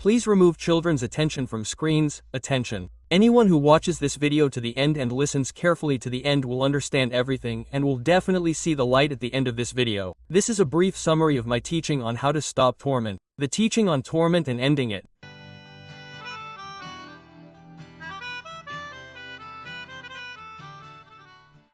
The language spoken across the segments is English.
Please remove children's attention from screens. Attention. Anyone who watches this video to the end and listens carefully to the end will understand everything and will definitely see the light at the end of this video. This is a brief summary of my teaching on how to stop torment. The teaching on torment and ending it.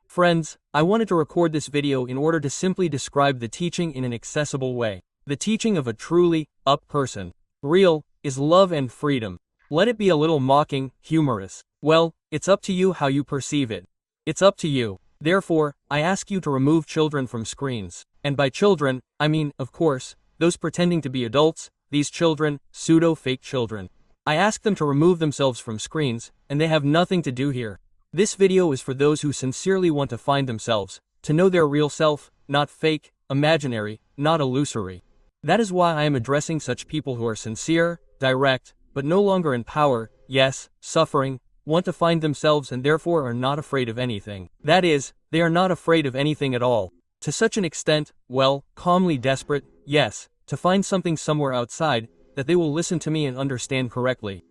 Friends, I wanted to record this video in order to simply describe the teaching in an accessible way. The teaching of a truly up person. Real is love and freedom. Let it be a little mocking, humorous. Well, it's up to you how you perceive it. It's up to you. Therefore, I ask you to remove children from screens. And by children, I mean, of course, those pretending to be adults, these children, pseudo-fake children. I ask them to remove themselves from screens, and they have nothing to do here. This video is for those who sincerely want to find themselves, to know their real self, not fake, imaginary, not illusory. That is why I am addressing such people who are sincere, direct, but no longer in power, yes, suffering, want to find themselves and therefore are not afraid of anything. That is, they are not afraid of anything at all. To such an extent, well, calmly desperate, yes, to find something somewhere outside, that they will listen to me and understand correctly.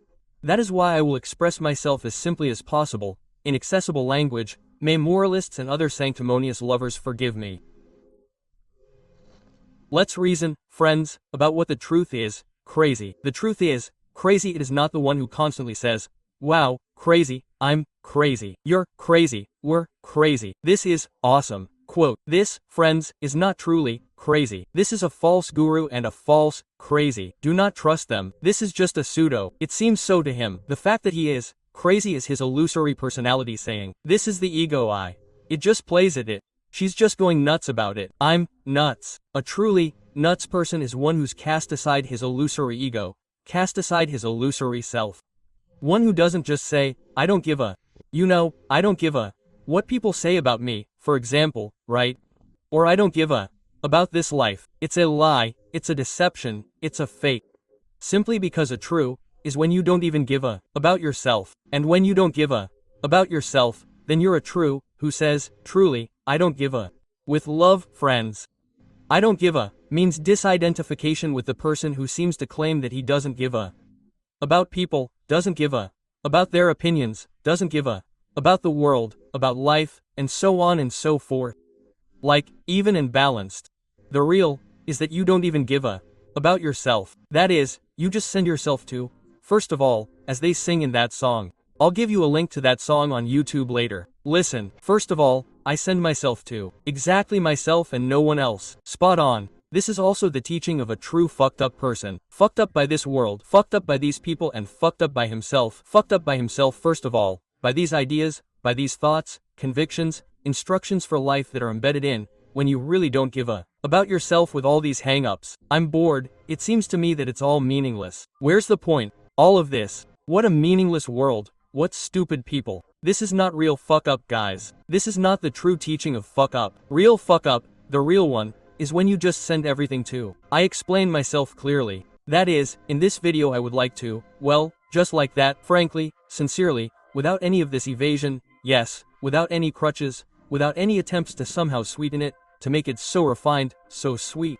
That is why I will express myself as simply as possible, in accessible language. May moralists and other sanctimonious lovers forgive me. Let's reason, friends, about what the truth is. Crazy. The truth is, crazy it is not the one who constantly says, wow, crazy, I'm crazy, you're crazy, we're crazy, this is awesome. Quote, this, friends, is not truly crazy. This is a false guru and a false crazy. Do not trust them. This is just a pseudo. It seems so to him. The fact that he is crazy is his illusory personality saying, this is the ego I. It just plays at it. She's just going nuts about it. I'm nuts. A truly nuts person is one who's cast aside his illusory ego, cast aside his illusory self. One who doesn't just say, I don't give a, I don't give a, what people say about me, for example, right? Or I don't give a, about this life. It's a lie, it's a deception, it's a fake. Simply because a true is when you don't even give a, about yourself. And when you don't give a, about yourself, then you're a true, who says, truly, I don't give a. With love, friends. I don't give a, means disidentification with the person who seems to claim that he doesn't give a. About people, doesn't give a. About their opinions, doesn't give a. About the world, about life, and so on and so forth. Like, even and balanced. The real, is that you don't even give a, about yourself. That is, you just send yourself to, first of all, as they sing in that song. I'll give you a link to that song on YouTube later. Listen, first of all, I send myself to, exactly myself and no one else. Spot on. This is also the teaching of a true fucked up person. Fucked up by this world, fucked up by these people and fucked up by himself. Fucked up by himself first of all, by these ideas, by these thoughts, convictions, instructions for life that are embedded in, when you really don't give a, about yourself with all these hang-ups. I'm bored, it seems to me that it's all meaningless. Where's the point? All of this. What a meaningless world. What stupid people. This is not real fuck up, guys. This is not the true teaching of fuck up. Real fuck up, the real one, is when you just send everything to. I explain myself clearly. That is, in this video I would like to, well, just like that, frankly, sincerely, without any of this evasion, yes, without any crutches, without any attempts to somehow sweeten it, to make it so refined, so sweet.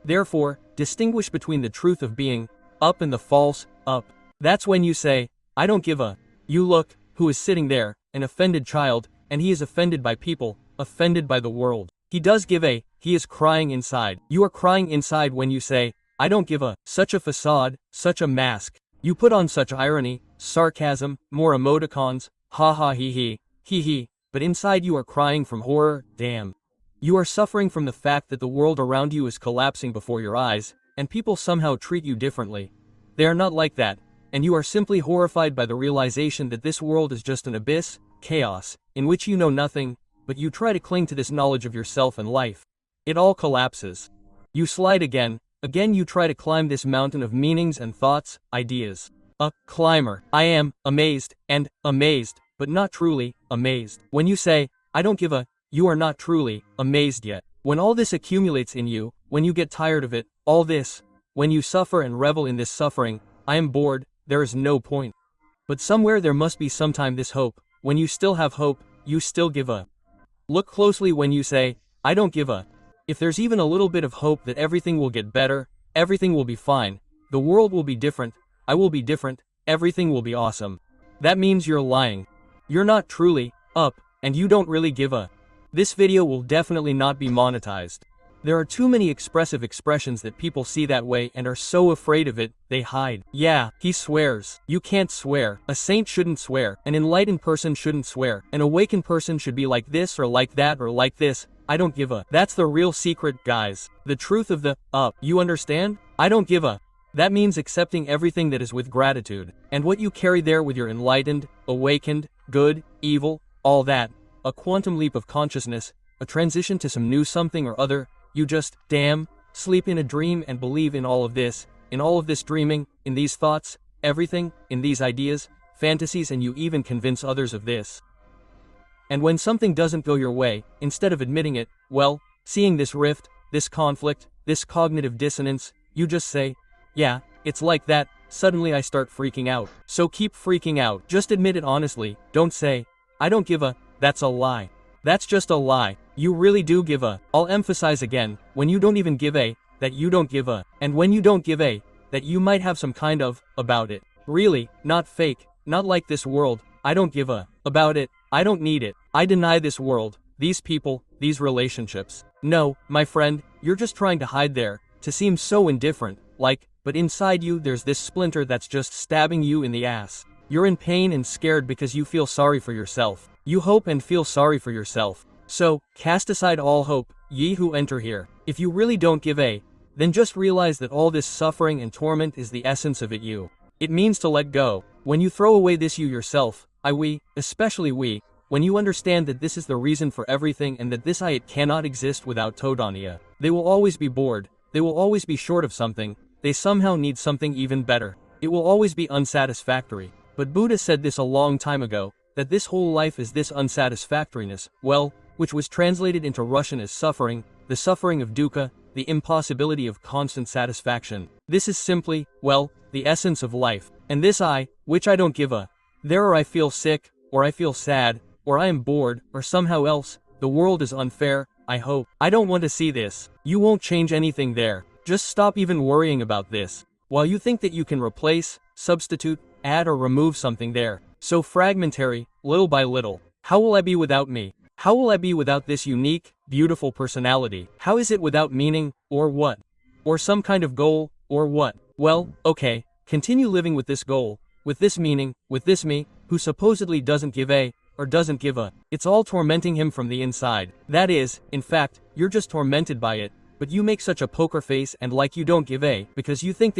Therefore, distinguish between the truth of being up and the false up. That's when you say, I don't give a. You look, who is sitting there, an offended child, and he is offended by people, offended by the world. He does give a, he is crying inside. You are crying inside when you say, I don't give a, such a facade, such a mask. You put on such irony, sarcasm, more emoticons, ha ha hee hee, but inside you are crying from horror, damn. You are suffering from the fact that the world around you is collapsing before your eyes, and people somehow treat you differently. They are not like that, and you are simply horrified by the realization that this world is just an abyss, chaos, in which you know nothing, but you try to cling to this knowledge of yourself and life. It all collapses. You slide again you try to climb this mountain of meanings and thoughts, ideas. A climber. I am amazed, but not truly amazed. When you say, I don't give a, you are not truly amazed yet. When all this accumulates in you, when you get tired of it, all this, when you suffer and revel in this suffering, I am bored, there is no point. But somewhere there must be sometime this hope. When you still have hope, you still give a. Look closely when you say, I don't give a. If there's even a little bit of hope that everything will get better, everything will be fine, The world will be different, I will be different, everything will be awesome. That means you're lying. You're not truly up, and you don't really give a. This video will definitely not be monetized. There are too many expressive expressions that people see that way and are so afraid of it, they hide. Yeah, he swears. You can't swear. A saint shouldn't swear. An enlightened person shouldn't swear. An awakened person should be like this or like that or like this. I don't give a. That's the real secret, guys. The truth of the up. You understand? I don't give a. That means accepting everything that is with gratitude. And what you carry there with your enlightened, awakened, good, evil, all that. A quantum leap of consciousness, a transition to some new something or other. You just, damn, sleep in a dream and believe in all of this dreaming, in these thoughts, everything, in these ideas, fantasies, and you even convince others of this. And when something doesn't go your way, instead of admitting it, well, seeing this rift, this conflict, this cognitive dissonance, you just say, yeah, it's like that, suddenly I start freaking out. So keep freaking out, just admit it honestly, don't say, I don't give a, that's a lie. That's just a lie. You really do give a. I'll emphasize again, when you don't even give a, that you don't give a. And when you don't give a, that you might have some kind of, about it. Really, not fake, not like this world, I don't give a, about it, I don't need it. I deny this world, these people, these relationships. No, my friend, you're just trying to hide there, to seem so indifferent, like, but inside you there's this splinter that's just stabbing you in the ass. You're in pain and scared because you feel sorry for yourself. You hope and feel sorry for yourself. So, cast aside all hope, ye who enter here. If you really don't give a, then just realize that all this suffering and torment is the essence of it you. It means to let go. When you throw away this you yourself, we, especially we, when you understand that this is the reason for everything and that this it cannot exist without Todania. They will always be bored, they will always be short of something, they somehow need something even better. It will always be unsatisfactory. But Buddha said this a long time ago, that this whole life is this unsatisfactoriness, well, which was translated into Russian as suffering, the suffering of dukkha, the impossibility of constant satisfaction. This is simply, well, the essence of life. And this which I don't give a. There or I feel sick, or I feel sad, or I am bored, or somehow else, the world is unfair, I hope. I don't want to see this. You won't change anything there. Just stop even worrying about this. While you think that you can replace, substitute, add or remove something there. So fragmentary, little by little. How will I be without me? How will I be without this unique, beautiful personality? How is it without meaning, or what? Or some kind of goal, or what? Well, okay, continue living with this goal, with this meaning, with this me, who supposedly doesn't give a, or doesn't give a. It's all tormenting him from the inside. That is, in fact, you're just tormented by it, but you make such a poker face and like you don't give a, because you think,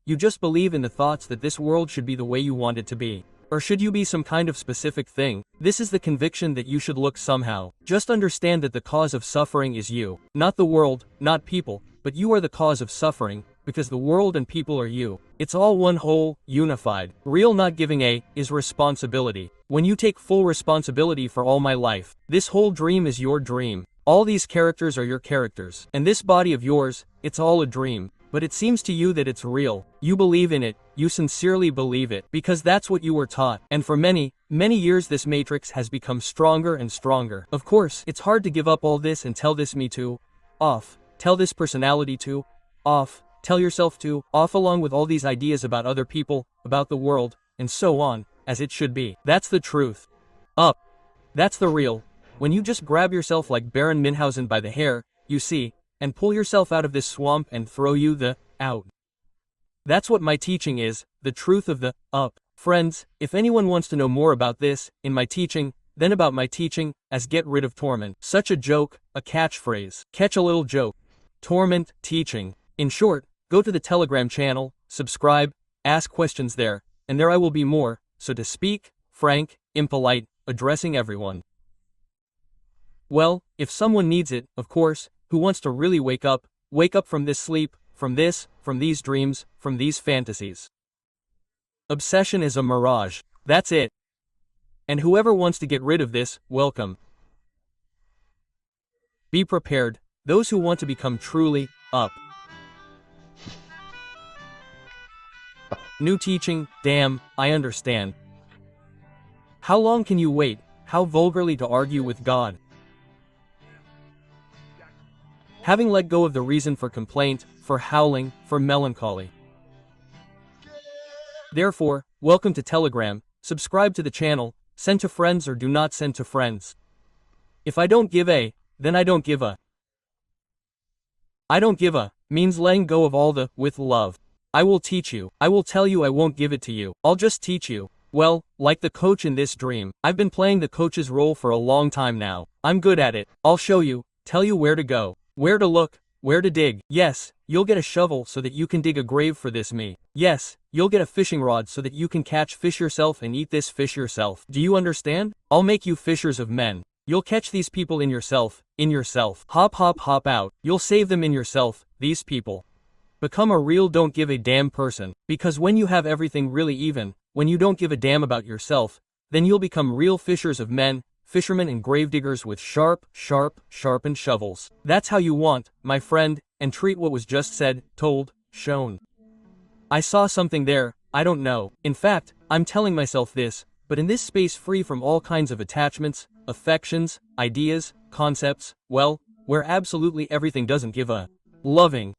you just believe in the thoughts that this world should be the way you want it to be. Or should you be some kind of specific thing? This is the conviction that you should look somehow. Just understand that the cause of suffering is you. Not the world, not people, but you are the cause of suffering, because the world and people are you. It's all one whole, unified. Real not giving a, is responsibility. When you take full responsibility for all my life, this whole dream is your dream. All these characters are your characters. And this body of yours, it's all a dream. But it seems to you that it's real. You believe in it, you sincerely believe it, because that's what you were taught. And for many, many years this matrix has become stronger and stronger. Of course, it's hard to give up all this and tell this me to, off. Tell this personality to, off. Tell yourself to, off, along with all these ideas about other people, about the world, and so on, as it should be. That's the truth. Up. That's the real. When you just grab yourself like Baron Munchausen by the hair, you see, and pull yourself out of this swamp and throw you the out. That's what my teaching is, the truth of the up. Friends, if anyone wants to know more about this, in my teaching, then about my teaching, as get rid of torment. Such a joke, a catchphrase. Catch a little joke. Torment, teaching. In short, go to the Telegram channel, subscribe, ask questions there, and there I will be more, so to speak, frank, impolite, addressing everyone. Well, if someone needs it, of course, who wants to really wake up from this sleep, from these dreams, from these fantasies. Obsession is a mirage. That's it. And whoever wants to get rid of this, welcome. Be prepared, those who want to become truly up. New teaching, damn, I understand. How long can you wait? How vulgarly to argue with God? Having let go of the reason for complaint, for howling, for melancholy. Therefore, welcome to Telegram, subscribe to the channel, send to friends or do not send to friends. If I don't give a, then I don't give a. I don't give a means letting go of all the with love. I will teach you. I will tell you I won't give it to you. I'll just teach you. Well, like the coach in this dream. I've been playing the coach's role for a long time now. I'm good at it. I'll show you, tell you where to go, where to look, where to dig. Yes, you'll get a shovel so that you can dig a grave for this me. Yes, you'll get a fishing rod so that you can catch fish yourself and eat this fish yourself. Do you understand? I'll make you fishers of men. You'll catch these people in yourself, hop hop hop out. You'll save them in yourself, these people. Become a real don't give a damn person, because when you have everything really even, when you don't give a damn about yourself, then you'll become real fishers of men, fishermen and gravediggers with sharpened shovels. That's how you want, my friend, and treat what was just said, told, shown. I saw something there, I don't know. In fact, I'm telling myself this, but in this space free from all kinds of attachments, affections, ideas, concepts, well, where absolutely everything doesn't give a loving.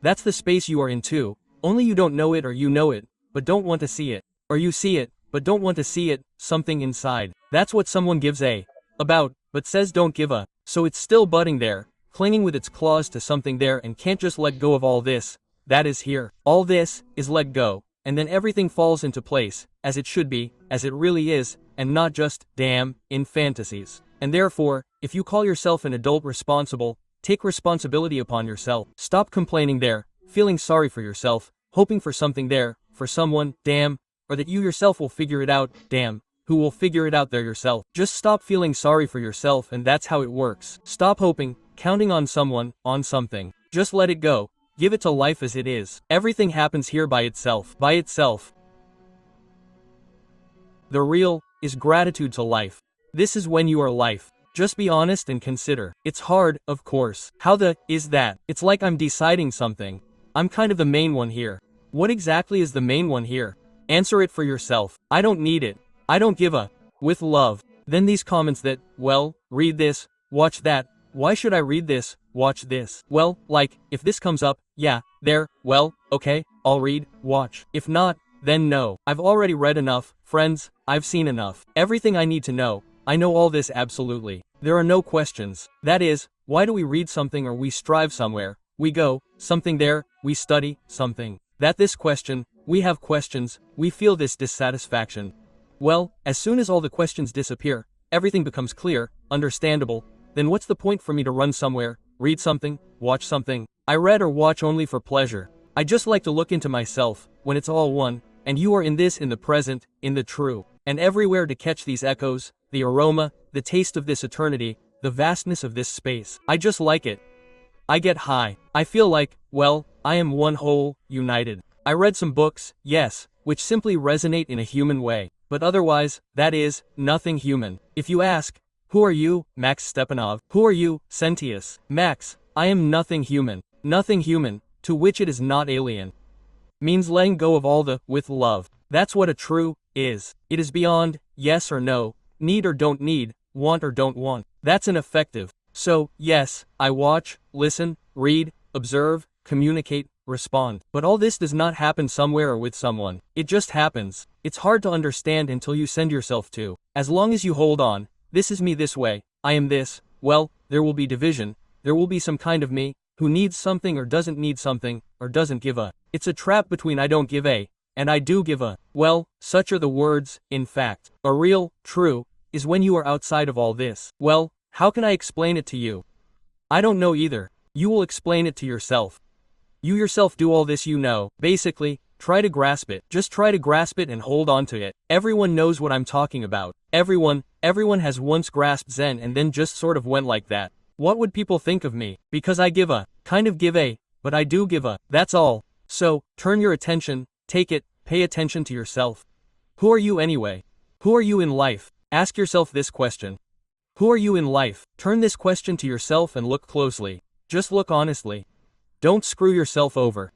That's the space you are in too, only you don't know it or you know it, but don't want to see it. Or you see it, but don't want to see it, something inside. That's what someone gives a about, but says don't give a. So it's still budding there, clinging with its claws to something there and can't just let go of all this, that is here. All this is let go, and then everything falls into place, as it should be, as it really is, and not just, damn, in fantasies. And therefore, if you call yourself an adult responsible, take responsibility upon yourself. Stop complaining there, feeling sorry for yourself, hoping for something there, for someone, damn, or that you yourself will figure it out, damn, who will figure it out there yourself. Just stop feeling sorry for yourself and that's how it works. Stop hoping, counting on someone, on something. Just let it go. Give it to life as it is. Everything happens here by itself. By itself. The real is gratitude to life. This is when you are life. Just be honest and consider. It's hard, of course. How the is that? It's like I'm deciding something. I'm kind of the main one here. What exactly is the main one here? Answer it for yourself. I don't need it. I don't give a. With love. Then these comments that, well, read this, watch that. Why should I read this, watch this? Well, like, if this comes up, yeah, there, well, okay, I'll read, watch. If not, then no. I've already read enough, friends, I've seen enough. Everything I need to know. I know all this absolutely. There are no questions. That is, why do we read something or we strive somewhere? We go, something there, we study, something. That this question, we have questions, we feel this dissatisfaction. Well, as soon as all the questions disappear, everything becomes clear, understandable, then what's the point for me to run somewhere, read something, watch something? I read or watch only for pleasure. I just like to look into myself, when it's all one, and you are in this in the present, in the true, and everywhere to catch these echoes, the aroma, the taste of this eternity, the vastness of this space. I just like it. I get high. I feel like, well, I am one whole, united. I read some books, yes, which simply resonate in a human way, but otherwise, that is, nothing human. If you ask, who are you, Max Stepanov? Who are you, Sentius? Max, I am nothing human. Nothing human, to which it is not alien. Means letting go of all the, with love. That's what a true, is. It is beyond, yes or no, need or don't need, want or don't want. That's an effective. So, yes, I watch, listen, read, observe, communicate, respond. But all this does not happen somewhere or with someone. It just happens. It's hard to understand until you send yourself to. As long as you hold on, this is me this way, I am this, well, there will be division, there will be some kind of me, who needs something or doesn't need something, or doesn't give a. It's a trap between I don't give a, and I do give a. Well, such are the words, in fact. A real, true, is when you are outside of all this. Well, how can I explain it to you? I don't know either. You will explain it to yourself. You yourself do all this you know. Basically, try to grasp it. Just try to grasp it and hold on to it. Everyone knows what I'm talking about. Everyone has once grasped Zen and then just sort of went like that. What would people think of me? Because I give a, kind of give a, but I do give a, that's all. So, turn your attention, take it, pay attention to yourself. Who are you anyway? Who are you in life? Ask yourself this question. Who are you in life? Turn this question to yourself and look closely. Just look honestly. Don't screw yourself over.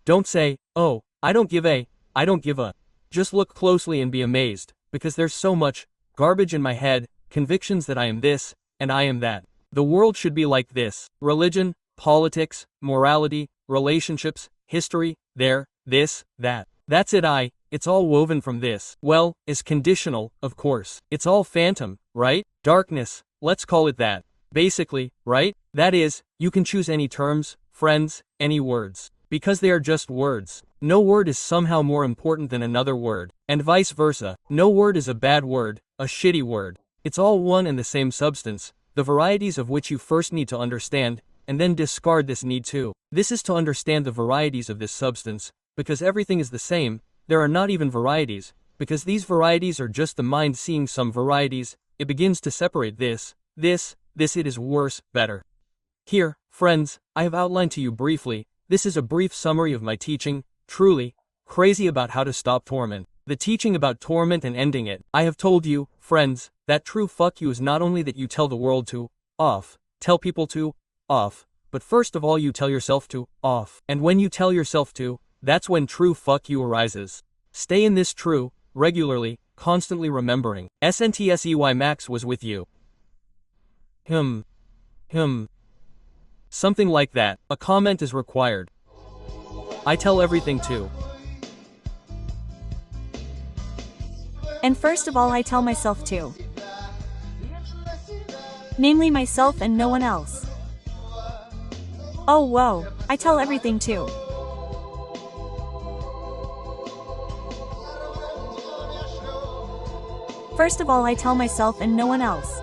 Don't say, oh, I don't give a, I don't give a. Just look closely and be amazed, because there's so much garbage in my head, convictions that I am this, and I am that. The world should be like this. Religion, politics, morality, relationships, history, there, this, that. That's it. It's all woven from this. Well, is conditional, of course. It's all phantom, right? Darkness, let's call it that. Basically, right? That is, you can choose any terms, friends, any words. Because they are just words. No word is somehow more important than another word. And vice versa. No word is a bad word, a shitty word. It's all one and the same substance, the varieties of which you first need to understand, and then discard this need to. This is to understand the varieties of this substance, because everything is the same. There are not even varieties, because these varieties are just the mind seeing some varieties. It begins to separate this, it is worse, better. Here, friends, I have outlined to you briefly. This is a brief summary of my teaching, truly, crazy about how to stop torment. The teaching about torment and ending it. I have told you, friends, that true fuck you is not only that you tell the world to, off, tell people to, off, but first of all you tell yourself to, off. And when you tell yourself to, that's when true fuck you arises. Stay in this true, regularly, constantly remembering. Sensei Max was with you. Something like that. A comment is required. I tell everything to. And first of all I tell myself to. Namely myself and no one else. Oh whoa, I tell everything to. First of all I tell myself and no one else.